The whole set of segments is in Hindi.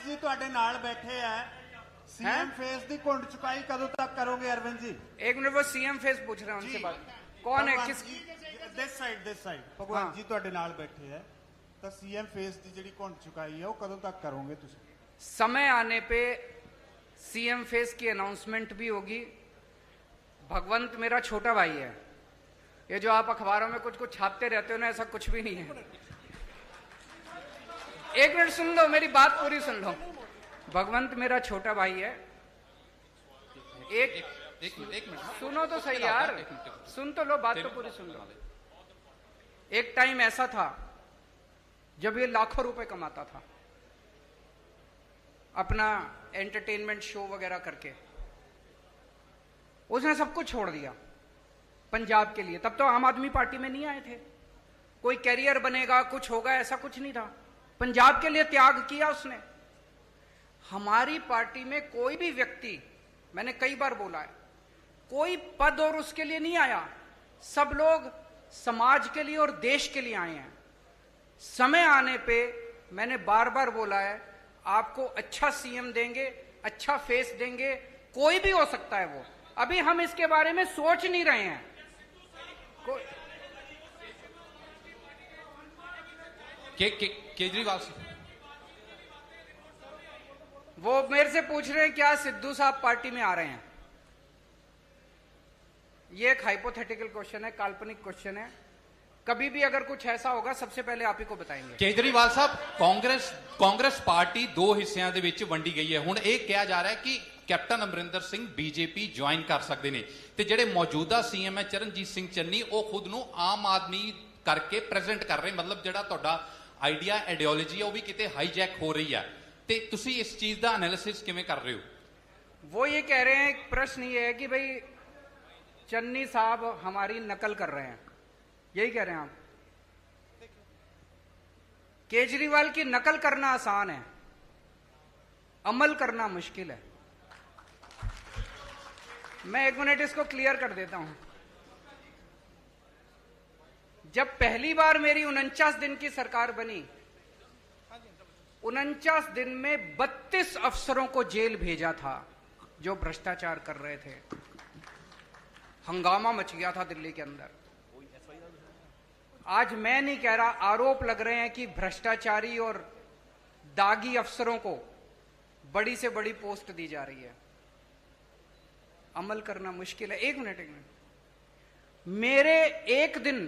जी ਤੁਹਾਡੇ ਨਾਲ बैठे हैं, सीएम फेस की घुंड चुकाई कदों तक करोगे अरविंद जी? एक मिनट, वो सीएम फेस पूछ रहे हैं उनसे बात। कौन है किस? दिस साइड भगवंत जी ਤੁਹਾਡੇ ਨਾਲ बैठे है, तो सीएम फेस की जी घुंड चुकाई है वो कदों तक करोगे तुम? समय आने पे सीएम फेस की अनाउंसमेंट भी होगी। भगवंत मेरा छोटा भाई है। ये जो आप अखबारों में कुछ कुछ छापते रहते हो ना, ऐसा कुछ भी नहीं है। एक मिनट सुन लो, मेरी बात पूरी सुन लो। भगवंत मेरा छोटा भाई है। एक मिनट सुनो तो सही यार, सुन तो लो, बात तो पूरी सुन लो। एक टाइम ऐसा था जब ये लाखों रुपए कमाता था अपना एंटरटेनमेंट शो वगैरह करके। उसने सब कुछ छोड़ दिया पंजाब के लिए। तब तो आम आदमी पार्टी में नहीं आए थे। कोई कैरियर बनेगा, कुछ होगा, ऐसा कुछ नहीं था। पंजाब के लिए त्याग किया उसने। हमारी पार्टी में कोई भी व्यक्ति, मैंने कई बार बोला है, कोई पद और उसके लिए नहीं आया। सब लोग समाज के लिए और देश के लिए आए हैं। समय आने पे मैंने बार बार बोला है, आपको अच्छा सीएम देंगे, अच्छा फेस देंगे, कोई भी हो सकता है वो। अभी हम इसके बारे में सोच नहीं रहे हैं। केजरीवाल वो मेरे से पूछ रहे हैं क्या सिद्धू साहब पार्टी में आ रहे हैं। ये एक हाइपोथेटिकल क्वेश्चन है, काल्पनिक क्वेश्चन है। कभी भी अगर कुछ ऐसा होगा सबसे पहले आप ही को बताएंगे। केजरीवाल साहब, कांग्रेस पार्टी दो हिस्सों ਦੇ ਵਿੱਚ ਵੰਡੀ ਗਈ ਹੈ। ਹੁਣ ਇਹ ਕਿਹਾ ਜਾ ਰਿਹਾ ਹੈ ਕਿ captain Amarinder Singh BJP join ਕਰ ਸਕਦੇ ਨੇ ਤੇ ਜਿਹੜੇ ਮੌਜੂਦਾ ਸੀਐਮ ਹੈ ਚਰਨਜੀਤ ਸਿੰਘ ਚੰਨੀ ਉਹ ਖੁਦ ਨੂੰ ਆਮ ਆਦਮੀ ਕਰਕੇ ਪ੍ਰੈਜ਼ੈਂਟ ਕਰ ਰਹੇ। ਮਤਲਬ ਜਿਹੜਾ ਤੁਹਾਡਾ ਆਈਡੀਆ ਆਈਡੀਓਲੋਜੀ ਹੈ ਉਹ ਵੀ ਕਿਤੇ ਹਾਈਜੈਕ ਹੋ ਰਹੀ ਹੈ ਤੇ ਤੁਸੀਂ ਇਸ ਚੀਜ਼ ਦਾ ਐਨਾਲਿਸਿਸ ਕਿਵੇਂ ਕਰ ਰਹੇ ਹੋ? वो ये कह रहे हैं, प्रश्न ये है कि भाई चन्नी साहब हमारी नकल कर रहे हैं, यही कह रहे हैं आप? केजरीवाल की नकल करना आसान है, अमल करना मुश्किल है। मैं एक मिनट इसको क्लियर कर देता हूं। जब पहली बार मेरी 49 दिन की सरकार बनी, 49 दिन में 32 अफसरों को जेल भेजा था जो भ्रष्टाचार कर रहे थे। हंगामा मच गया था दिल्ली के अंदर। आज मैं नहीं कह रहा, आरोप लग रहे हैं कि भ्रष्टाचारी और दागी अफसरों को बड़ी से बड़ी पोस्ट दी जा रही है। अमल करना मुश्किल है। एक मिनट। मेरे एक दिन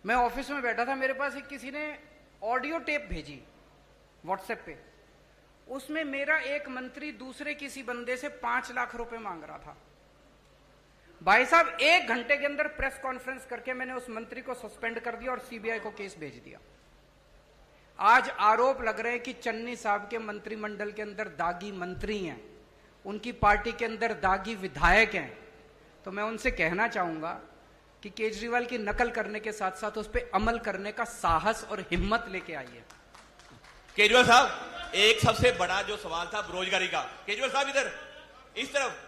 मैं ऑफिस में बैठा था, मेरे पास एक किसी ने ऑडियो टेप भेजी व्हाट्सएप पे। उसमें मेरा एक मंत्री दूसरे किसी बंदे से 5 लाख रुपए मांग रहा था। भाई साहब, 1 घंटे के अंदर प्रेस कॉन्फ्रेंस करके मैंने उस मंत्री को सस्पेंड कर दिया और सीबीआई को केस भेज दिया। आज आरोप लग रहे हैं कि चन्नी साहब के मंत्रिमंडल के अंदर दागी मंत्री हैं, उनकी पार्टी के अंदर दागी विधायक हैं। तो मैं उनसे कहना चाहूंगा कि केजरीवाल की नकल करने के साथ साथ उस पर अमल करने का साहस और हिम्मत लेके आइए। केजरीवाल साहब, एक सबसे बड़ा जो सवाल था बेरोजगारी का। केजरीवाल साहब इधर, इस तरफ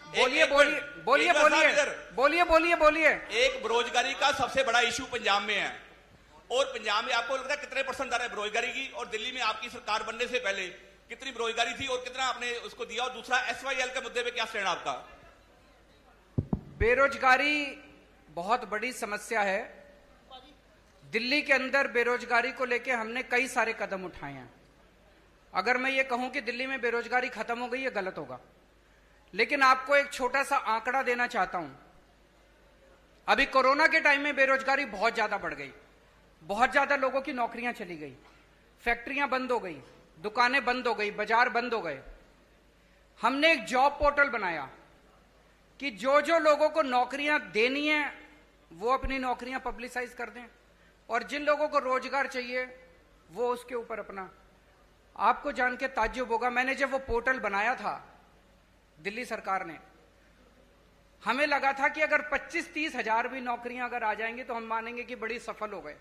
बोलिए बोलिए बोलिए बोलिए बोलिए बोलिए बोलिए। एक बेरोजगारी का सबसे बड़ा इशू पंजाब में है, और पंजाब में आपको लगता है कितने परसेंट दर है बेरोजगारी की? और दिल्ली में आपकी सरकार बनने से पहले कितनी बेरोजगारी थी और कितना आपने उसको दिया? और दूसरा, एसवाईएल के मुद्दे पे क्या स्टैंड आपका? बेरोजगारी बहुत बड़ी समस्या है। दिल्ली के अंदर बेरोजगारी को लेकर हमने कई सारे कदम उठाए हैं। अगर मैं ये कहूं कि दिल्ली में बेरोजगारी खत्म हो गई, ये गलत होगा। लेकिन आपको एक छोटा सा आंकड़ा देना चाहता हूं। अभी कोरोना के टाइम में बेरोजगारी बहुत ज्यादा बढ़ गई, बहुत ज्यादा लोगों की नौकरियां चली गई, फैक्ट्रियां बंद हो गई, दुकानें बंद हो गई, बाजार बंद हो गए। हमने एक जॉब पोर्टल बनाया कि जो जो लोगों को नौकरियां देनी है वो अपनी नौकरियां पब्लिसाइज कर दें, और जिन लोगों को रोजगार चाहिए वो उसके ऊपर अपना। आपको जान के ताज्जुब होगा, मैंने जब वो पोर्टल बनाया था दिल्ली सरकार ने, हमें लगा था कि अगर 25-30 हजार भी नौकरियां अगर आ जाएंगी तो हम मानेंगे कि बड़ी सफल हो गए।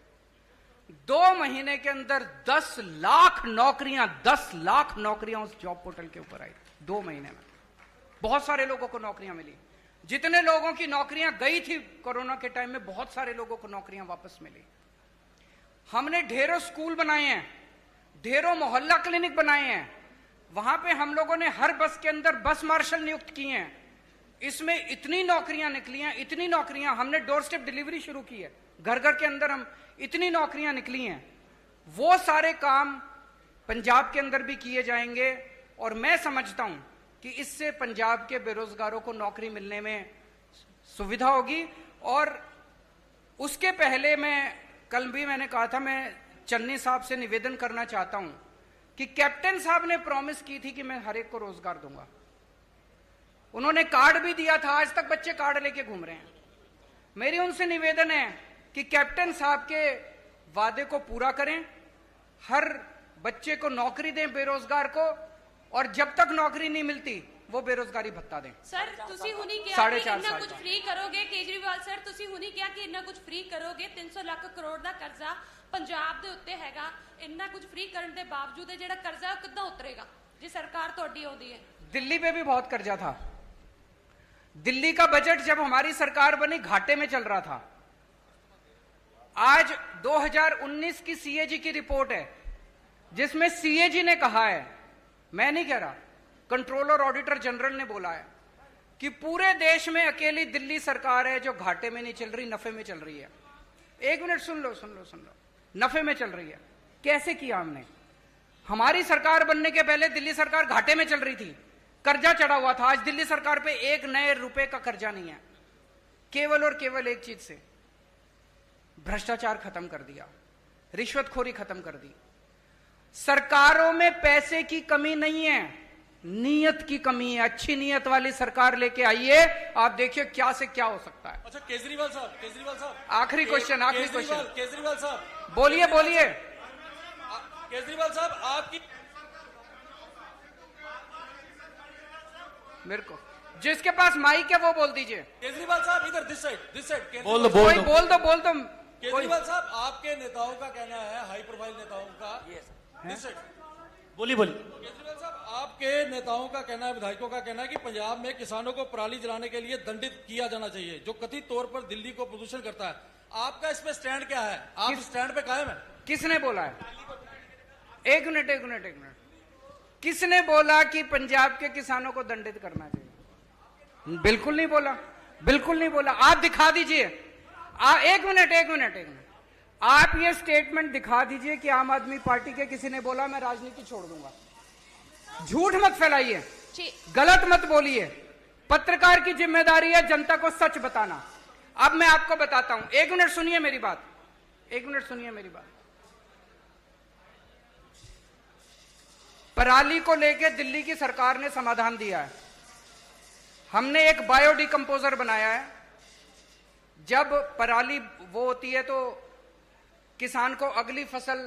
2 महीने के अंदर 10 लाख नौकरियां उस जॉब पोर्टल के ऊपर आई। 2 महीने में बहुत सारे लोगों को नौकरियां मिली। जितने लोगों की नौकरियां गई थी कोरोना के टाइम में, बहुत सारे लोगों को नौकरियां वापस मिली। हमने ढेरों स्कूल बनाए हैं ढेरों मोहल्ला क्लिनिक बनाए हैं, वहां पे हम लोगों ने हर बस के अंदर बस मार्शल नियुक्त किए हैं। इसमें इतनी नौकरियां निकली हैं, इतनी नौकरियां, हमने डोर स्टेप डिलीवरी शुरू की है, घर घर के अंदर हम इतनी नौकरियां निकली हैं। वो सारे काम पंजाब के अंदर भी किए जाएंगे और मैं समझता हूं कि इससे पंजाब के बेरोजगारों को नौकरी मिलने में सुविधा होगी। और उसके पहले कल भी मैंने कहा था, मैं चन्नी साहब से निवेदन करना चाहता हूं कि कैप्टन साहब ने प्रॉमिस की थी कि मैं हर एक को रोजगार दूंगा। उन्होंने कार्ड भी दिया था, आज तक बच्चे कार्ड लेके घूम रहे हैं। मेरी उनसे निवेदन है कि कैप्टन साहब के वादे को पूरा करें, हर बच्चे को नौकरी दें बेरोजगार को, और जब तक नौकरी नहीं मिलती वो बेरोजगारी भत्ता दें। सर ਤੁਸੀਂ ਹੁਣੀ ਕਿਹਾ साढ़े ਕਿ चार ਇੰਨਾ साल ਕੁਝ का। ਫ੍ਰੀ ਕਰੋਗੇ। ਕੇਜਰੀਵਾਲ ਸਰ ਤੁਸੀਂ ਹੁਣੀ ਕਿਹਾ ਕਿ ਇੰਨਾ ਕੁਝ ਫ੍ਰੀ ਕਰੋਗੇ। 300 ਲੱਖ ਕਰੋੜ ਦਾ ਕਰਜ਼ਾ ਪੰਜਾਬ ਦੇ ਉੱਤੇ ਹੈਗਾ। ਇੰਨਾ ਕੁਝ ਫ੍ਰੀ ਕਰਨ ਦੇ ਬਾਵਜੂਦ ਇਹ ਜਿਹੜਾ ਕਰਜ਼ਾ ਉਹ ਕਿੱਦਾਂ ਉਤਰੇਗਾ ਜੇ ਸਰਕਾਰ ਤੁਹਾਡੀ ਆਉਂਦੀ ਹੈ? दिल्ली पे भी बहुत कर्जा था। दिल्ली का बजट जब हमारी सरकार बनी घाटे में चल रहा था। आज 2019 की सीएजी की रिपोर्ट है जिसमें सीएजी ने कहा है, मैं नहीं कह रहा, कंट्रोलर ऑडिटर जनरल ने बोला है कि पूरे देश में अकेली दिल्ली सरकार है जो घाटे में नहीं चल रही, नफे में चल रही है। एक मिनट सुन लो, नफे में चल रही है। कैसे किया हमने? हमारी सरकार बनने के पहले दिल्ली सरकार घाटे में चल रही थी, कर्जा चढ़ा हुआ था। आज दिल्ली सरकार पे एक नए रुपए का कर्जा नहीं है। केवल और केवल एक चीज से, भ्रष्टाचार खत्म कर दिया, रिश्वतखोरी खत्म कर दी। सरकारों में पैसे की कमी नहीं है, नीयत की कमी है। अच्छी नीयत वाली सरकार लेके आइए, आप देखिए क्या से क्या हो सकता है। अच्छा केजरीवाल साहब आखिरी क्वेश्चन, केजरीवाल साहब बोलिए केजरीवाल साहब आपकी मेरे को, जिसके पास माइक है वो बोल दीजिए। केजरीवाल साहब इधर दिस साइड बोल दो। केजरीवाल साहब आपके नेताओं का कहना है, हाई प्रोफाइल नेताओं का, दिस साइड बोलिए केजरीवाल साहब आपके नेताओं का कहना है, विधायकों का कहना है कि पंजाब में किसानों को पराली जलाने के लिए दंडित किया जाना चाहिए, जो कथित तौर पर दिल्ली को प्रदूषण करता है। आपका इस पे स्टैंड क्या है? आप स्टैंड पे कायम है? किसने बोला है? एक मिनट। किसने बोला कि पंजाब के किसानों को दंडित करना चाहिए? बिल्कुल नहीं बोला। आप दिखा दीजिए। एक मिनट। आप ये स्टेटमेंट दिखा दीजिए कि आम आदमी पार्टी के किसी ने बोला मैं राजनीति छोड़ दूंगा। झूठ मत फैलाइए, गलत मत बोलिए। पत्रकार की जिम्मेदारी है जनता को सच बताना। अब मैं आपको बताता हूं, एक मिनट सुनिए मेरी बात। पराली को लेकर दिल्ली की सरकार ने समाधान दिया है। हमने एक बायोडिकम्पोजर बनाया है। जब पराली वो होती है तो किसान को अगली फसल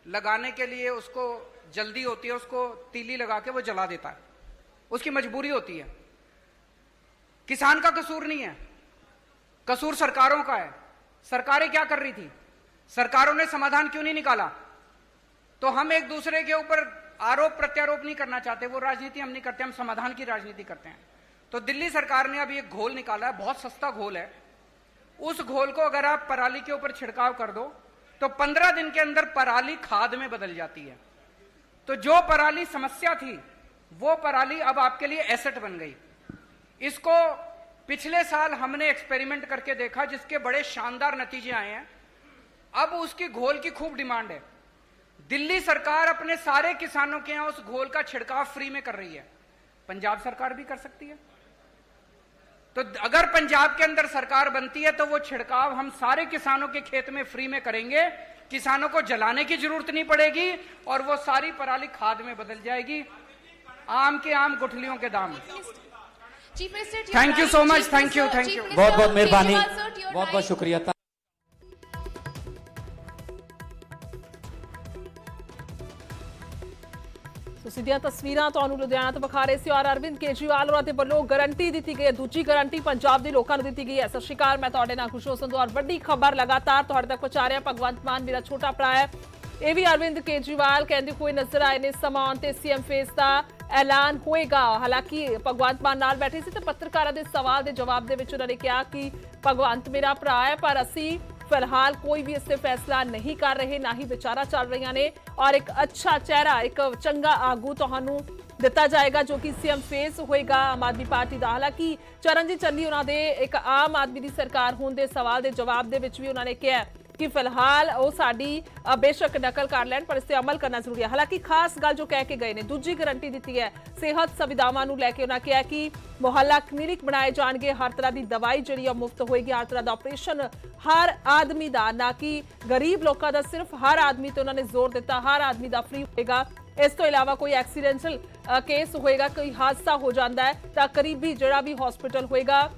लगाने के लिए उसको जल्दी होती है, उसको तीली लगा के वो जला देता है, उसकी मजबूरी होती है। किसान का कसूर नहीं है, कसूर सरकारों का है। सरकारें क्या कर रही थी? सरकारों ने समाधान क्यों नहीं निकाला? तो हम एक दूसरे के ऊपर आरोप प्रत्यारोप नहीं करना चाहते, वो राजनीति हम नहीं करते, हम समाधान की राजनीति करते हैं। तो दिल्ली सरकार ने अभी एक घोल निकाला है, बहुत सस्ता घोल है। उस घोल को अगर आप पराली के ऊपर छिड़काव कर दो तो 15 दिन के अंदर पराली खाद में बदल जाती है। तो जो पराली समस्या थी वो पराली अब आपके लिए एसेट बन गई। इसको पिछले साल हमने एक्सपेरिमेंट करके देखा, जिसके बड़े शानदार नतीजे आए हैं। अब उसकी घोल की खूब डिमांड है। दिल्ली सरकार अपने सारे किसानों के यहां उस घोल का छिड़काव फ्री में कर रही है। पंजाब सरकार भी कर सकती है। तो अगर पंजाब के अंदर सरकार बनती है तो वो छिड़काव हम सारे किसानों के खेत में फ्री में करेंगे। किसानों को जलाने की जरूरत नहीं पड़ेगी और वो सारी पराली खाद में बदल जाएगी। आम के आम, गुठलियों के दाम। Thank you so much. Thank you. बहुत बहुत मेहरबानी, बहुत बहुत शुक्रिया। ਸਿੱਧੀਆਂ ਤਸਵੀਰਾਂ ਤੁਹਾਨੂੰ ਲੁਧਿਆਣਾ ਤੋਂ ਵਿਖਾ ਰਹੇ ਸੀ ਔਰ ਅਰਵਿੰਦ ਕੇਜਰੀਵਾਲ ਹੋਰਾਂ ਦੇ ਵੱਲੋਂ ਗਾਰੰਟੀ ਦਿੱਤੀ ਗਈ ਹੈ। ਦੂਜੀ ਗਾਰੰਟੀ ਪੰਜਾਬ ਦੇ ਲੋਕਾਂ ਨੂੰ ਦਿੱਤੀ ਗਈ ਹੈ। ਸਤਿ ਸ਼੍ਰੀ ਅਕਾਲ, ਮੈਂ ਤੁਹਾਡੇ ਨਾਲ ਖੁਸ਼ੋ ਸੰਧੂ ਔਰ ਵੱਡੀ ਖਬਰ ਲਗਾਤਾਰ ਤੁਹਾਡੇ ਤੱਕ ਪਹੁੰਚਾ ਰਿਹਾ। ਭਗਵੰਤ ਮਾਨ ਮੇਰਾ ਛੋਟਾ ਭਰਾ ਹੈ, ਇਹ ਵੀ ਅਰਵਿੰਦ ਕੇਜਰੀਵਾਲ ਕਹਿੰਦੇ ਹੋਏ ਨਜ਼ਰ ਆਏ ਨੇ। ਸਮਾਂ ਆਉਣ ਤੇ ਸੀਐਮ ਫੇਸ ਦਾ ਐਲਾਨ ਹੋਏਗਾ। ਹਾਲਾਂਕਿ ਭਗਵੰਤ ਮਾਨ ਨਾਲ ਬੈਠੇ ਸੀ ਤੇ ਪੱਤਰਕਾਰਾਂ ਦੇ ਸਵਾਲ ਦੇ ਜਵਾਬ ਦੇ ਵਿੱਚ ਉਹਨਾਂ ਨੇ ਕਿਹਾ ਕਿ ਭਗਵੰਤ ਮੇਰਾ ਭਰਾ ਹੈ, ਪਰ ਅਸੀਂ फिलहाल कोई भी इससे फैसला नहीं कर रहे, ना ही विचारा चल रही ने ਔਰ ਇੱਕ ਅੱਛਾ ਚਿਹਰਾ, ਇੱਕ ਚੰਗਾ ਆਗੂ ਤੁਹਾਨੂੰ ਦਿੱਤਾ ਜਾਏਗਾ ਜੋ ਕਿ ਸੀਐਮ ਫੇਸ ਹੋਏਗਾ ਆਮ ਆਦਮੀ ਪਾਰਟੀ ਦਾ। ਹਾਲਾਂਕਿ ਚਰਨਜੀਤ ਚੰਨੀ ਉਹਨਾਂ ਦੇ ਇੱਕ ਆਮ ਆਦਮੀ ਦੀ ਸਰਕਾਰ ਹੋਣ ਦੇ ਸਵਾਲ ਦੇ ਜਵਾਬ ਦੇ ਵਿੱਚ ਵੀ ਉਹਨਾਂ ਨੇ ਕਿਹਾ ਕਿ ਫਿਲਹਾਲ ਉਹ ਸਾਡੀ ਬੇਸ਼ੱਕ ਨਕਲ ਕਰ ਲੈਣ ਪਰ ਇਸ ਤੇ ਅਮਲ ਕਰਨਾ ਜ਼ਰੂਰੀ ਹੈ। ਹਾਲਾਂਕਿ ਖਾਸ ਗੱਲ ਜੋ ਕਹਿ ਕੇ ਗਏ ਨੇ, ਦੂਜੀ ਗਾਰੰਟੀ ਦਿੱਤੀ ਹੈ ਸਿਹਤ ਸੁਵਿਧਾਵਾਂ ਨੂੰ ਲੈ ਕੇ। ਉਹਨਾਂ ਕਿਹਾ ਕਿ ਮੁਹੱਲਾ ਕਲੀਨਿਕ ਬਣਾਏ ਜਾਣਗੇ, ਹਰ ਤਰ੍ਹਾਂ ਦੀ ਦਵਾਈ ਜਿਹੜੀ ਆ ਮੁਫਤ ਹੋਏਗੀ, ਹਰ ਤਰ੍ਹਾਂ ਦਾ ਆਪਰੇਸ਼ਨ ਹਰ ਆਦਮੀ ਦਾ, ਨਾ ਕਿ ਗਰੀਬ ਲੋਕਾਂ ਦਾ, ਸਿਰਫ ਹਰ ਆਦਮੀ ਤੇ ਉਹਨਾਂ ਨੇ ਜ਼ੋਰ ਦਿੱਤਾ, ਹਰ ਆਦਮੀ ਦਾ ਫ੍ਰੀ ਹੋਏਗਾ। ਇਸ ਤੋਂ ਇਲਾਵਾ ਕੋਈ ਐਕਸੀਡੈਂਟਲ ਕੇਸ ਹੋਏਗਾ, ਕੋਈ ਹਾਦਸਾ ਹੋ ਜਾਂਦਾ ਹੈ ਤਾਂ ਕਰੀਬੀ ਜਿਹੜਾ ਵੀ ਹਸਪੀਟਲ ਹੋਏਗਾ,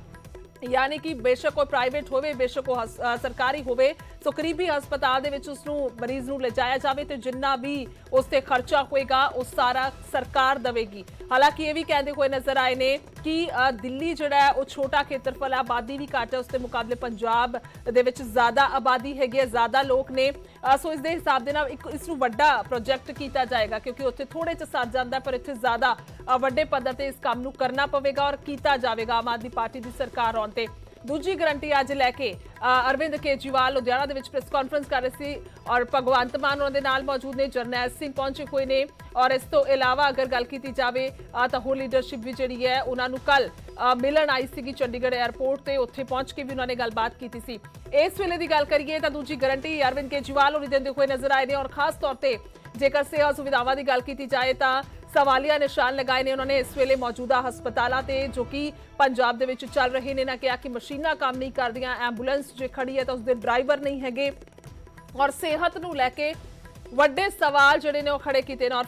यानी कि बेशक कोई प्राइवेट होवे बेशक वो सरकारी होवे, तो करीबी हस्पताल दे विच उसनू मरीज नू ले जाया जावे ते जिन्ना भी उस ते खर्चा होएगा वो सारा सरकार देवेगी। हालांकि ये भी कहते हुए नजर आए ने कि दिल्ली जिहड़ा है वो छोटा खेत्रफल है, आबादी भी घट है, उसके मुकाबले पंजाब दे विच ज्यादा आबादी हैगी है, ज्यादा लोग ने, सो इस दे हिसाब दे नाल इसनू वड्डा प्रोजेक्ट कीता जाएगा क्योंकि उत्थे थोड़े च सर जांदा पर इत्थे ज्यादा ਵੱਡੇ ਪੱਧਰ ਤੇ ਇਸ ਕੰਮ ਨੂੰ ਕਰਨਾ ਪਵੇਗਾ ਔਰ ਕੀਤਾ ਜਾਵੇਗਾ ਆਮ ਆਦਮੀ ਪਾਰਟੀ ਦੀ ਸਰਕਾਰ ਆਉਣ ਤੇ। ਦੂਜੀ ਗਾਰੰਟੀ ਅੱਜ ਲੈ ਕੇ ਅਰਵਿੰਦ ਕੇਜਰੀਵਾਲ ਲੁਧਿਆਣਾ ਦੇ ਵਿੱਚ ਪ੍ਰੈਸ ਕਾਨਫਰੰਸ ਕਰ ਰਹੇ ਸੀ ਔਰ ਭਗਵੰਤ ਮਾਨ ਉਹਨਾਂ ਦੇ ਨਾਲ ਮੌਜੂਦ ਨੇ, ਜਰਨੈਲ ਸਿੰਘ ਪਹੁੰਚੇ ਹੋਏ ਨੇ ਔਰ ਇਸ ਤੋਂ ਇਲਾਵਾ ਅਗਰ ਗੱਲ ਕੀਤੀ ਜਾਵੇ ਤਾਂ ਹੋਰ ਲੀਡਰਸ਼ਿਪ ਵੀ ਜਿਹੜੀ ਹੈ ਉਹਨਾਂ ਨੂੰ ਕੱਲ ਮਿਲਣ ਆਈ ਸੀਗੀ ਚੰਡੀਗੜ੍ਹ 에ਅਰਪੋਰਟ ਤੇ, ਉੱਥੇ ਪਹੁੰਚ ਕੇ ਵੀ ਉਹਨਾਂ ਨੇ ਗੱਲਬਾਤ ਕੀਤੀ ਸੀ। ਇਸ ਵੇਲੇ ਦੀ ਗੱਲ ਕਰੀਏ ਤਾਂ ਦੂਜੀ ਗਾਰੰਟੀ ਅਰਵਿੰਦ ਕੇਜਰੀਵਾਲ ਹੋਣੀ ਦਿੰਦੇ ਹੋਏ ਨਜ਼ਰ ਆਏ ਨੇ ਔਰ ਖਾਸ ਤੌਰ ਤੇ ਜੇਕਰ ਸਿਹਤ ਸੁਵਿਧਾਵਾਂ ਦੀ ਗੱਲ ਕੀਤੀ ਜਾਏ ਤਾਂ ਸਵਾਲੀਆ ਨਿਸ਼ਾਨ ਲਗਾਏ ਨੇ ਉਹਨਾਂ ਨੇ ਇਸ ਵੇਲੇ ਮੌਜੂਦਾ ਹਸਪਤਾਲਾਂ ਤੇ ਜੋ ਕਿ ਪੰਜਾਬ ਦੇ ਵਿੱਚ ਚੱਲ ਰਹੇ ਨੇ। ਨਾ ਕਿਹਾ ਕਿ ਮਸ਼ੀਨਾਂ ਕੰਮ ਨਹੀਂ ਕਰਦੀਆਂ, ਐਂਬੂਲੈਂਸ ਜੇ ਖੜੀ ਹੈ ਤਾਂ ਉਸਦੇ ਡਰਾਈਵਰ ਨਹੀਂ ਹੈਗੇ ਔਰ ਸਿਹਤ ਨੂੰ ਲੈ ਕੇ ਵੱਡੇ ਸਵਾਲ ਜਿਹੜੇ ਨੇ ਉਹ ਖੜੇ ਕੀਤੇ ਨੇ ਔਰ